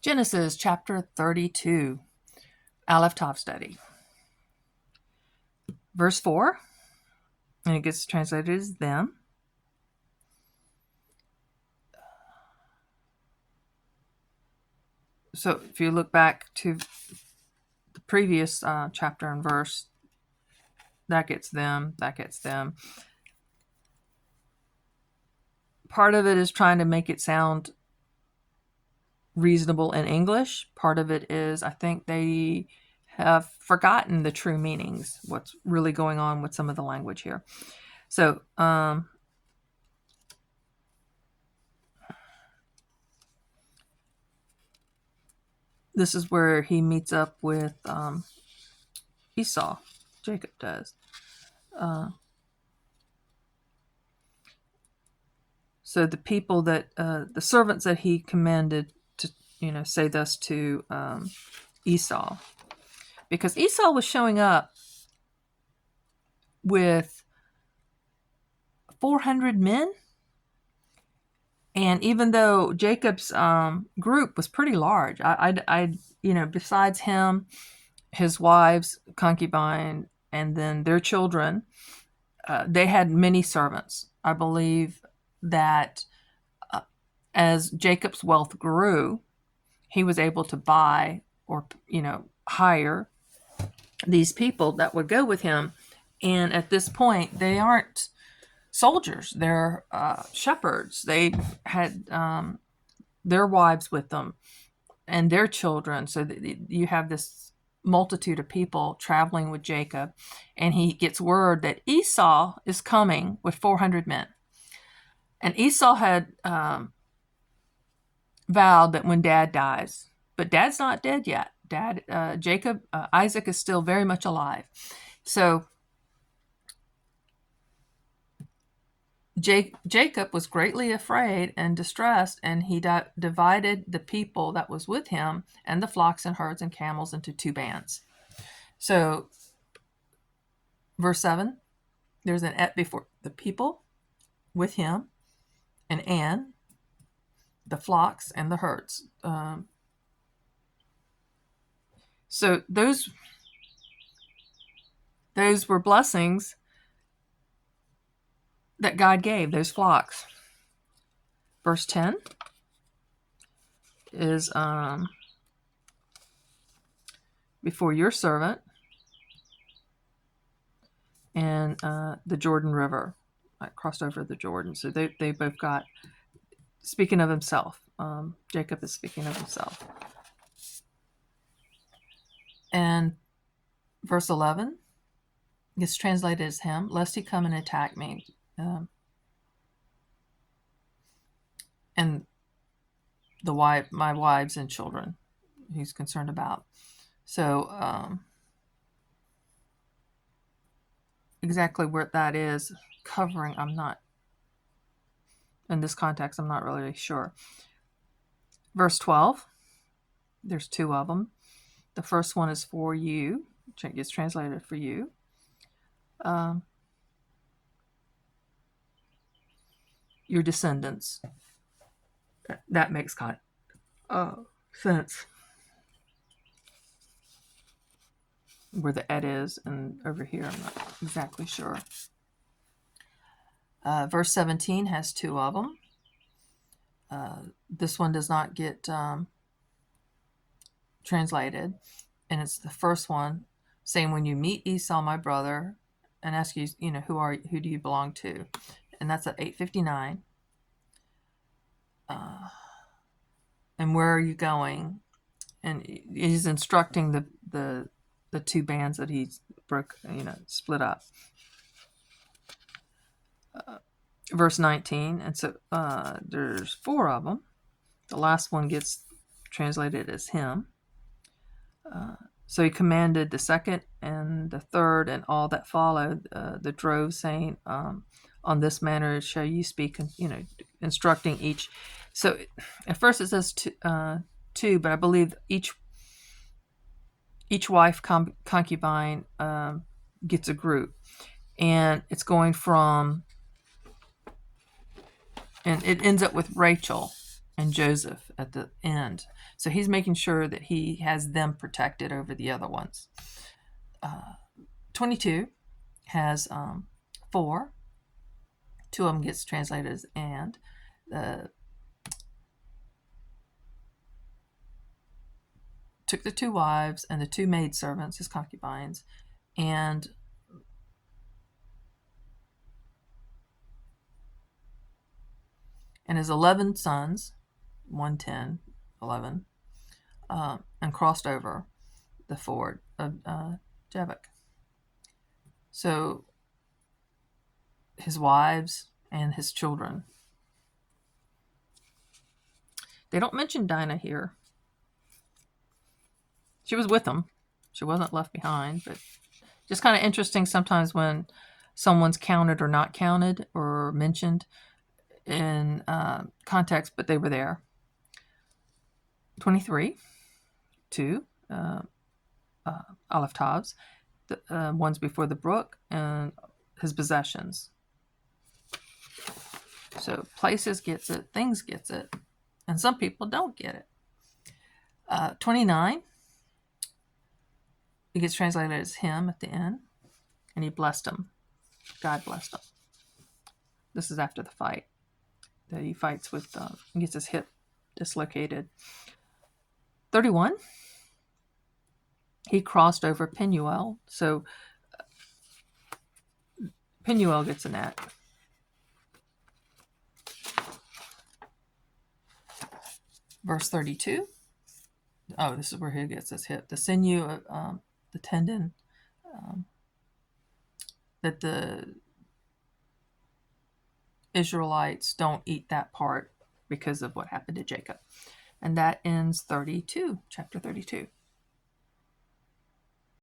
Genesis chapter 32, Aleph Tav study. Verse 4, and it gets translated as them. So if you look back to the previous chapter and verse, that gets them, that gets them. Part of it is trying to make it sound reasonable in English. Part of it is I think they have forgotten the true meanings, what's really going on with some of the language here. So this is where he meets up with Esau. Jacob does. So the people that the servants that he commanded to, say thus to Esau, because Esau was showing up with 400 men, and even though Jacob's group was pretty large, besides him, his wives, concubine, and then their children, they had many servants. I believe that as Jacob's wealth grew, he was able to buy or hire these people that would go with him. And at this point, they aren't soldiers; they're shepherds. They had their wives with them and their children. So you have this multitude of people traveling with Jacob, and he gets word that Esau is coming with 400 men. And Esau had vowed that when Dad dies, but Dad's not dead yet. Isaac is still very much alive. So Jacob was greatly afraid and distressed, and he divided the people that was with him and the flocks and herds and camels into two bands. So verse 7, there's an et before the people with him, and the flocks and the herds. So those were blessings that God gave, those flocks. Verse 10 is before your servant and the Jordan River. I crossed over the Jordan. So they both got, speaking of himself. Jacob is speaking of himself. And verse 11 gets translated as him, lest he come and attack me. And my wives and children he's concerned about. So exactly where that is covering, I'm not, in this context, I'm not really sure. Verse 12, there's two of them. The first one is for you, which gets translated for you. Your descendants. That makes kind of sense. Where the et is, and over here I'm not exactly sure. Verse 17 has two of them. This one does not get translated, and it's the first one saying, when you meet Esau my brother and ask you, who do you belong to, and that's at 8:59. And where are you going? And he's instructing the two bands that he split up. Verse 19, and so there's four of them. The last one gets translated as him. So he commanded the second and the third and all that followed the drove, saying, on this manner shall you speak, instructing each. So at first it says two, but I believe each wife concubine gets a group, and it's going from, and it ends up with Rachel and Joseph at the end. So he's making sure that he has them protected over the other ones. 22 has 4. 2 of them gets translated as and. Took the 2 wives and the 2 maidservants, his concubines, and his 11 sons, 110, 11, and crossed over the ford of Jabbok. So his wives and his children. They don't mention Dinah here. She was with them. She wasn't left behind, but just kind of interesting sometimes when someone's counted or not counted or mentioned in context, but they were there. 23, 2 Aleph Tavs, the ones before the brook, and his possessions. So places gets it, things gets it, and some people don't get it. 29, it gets translated as him at the end, and he blessed him. God blessed him. This is after the fight that he fights with, he gets his hip dislocated. 31, he crossed over Penuel. So Penuel gets a net. Verse 32. Oh, this is where he gets his hip. The sinew, the tendon, that the Israelites don't eat that part because of what happened to Jacob. And that ends 32, chapter 32.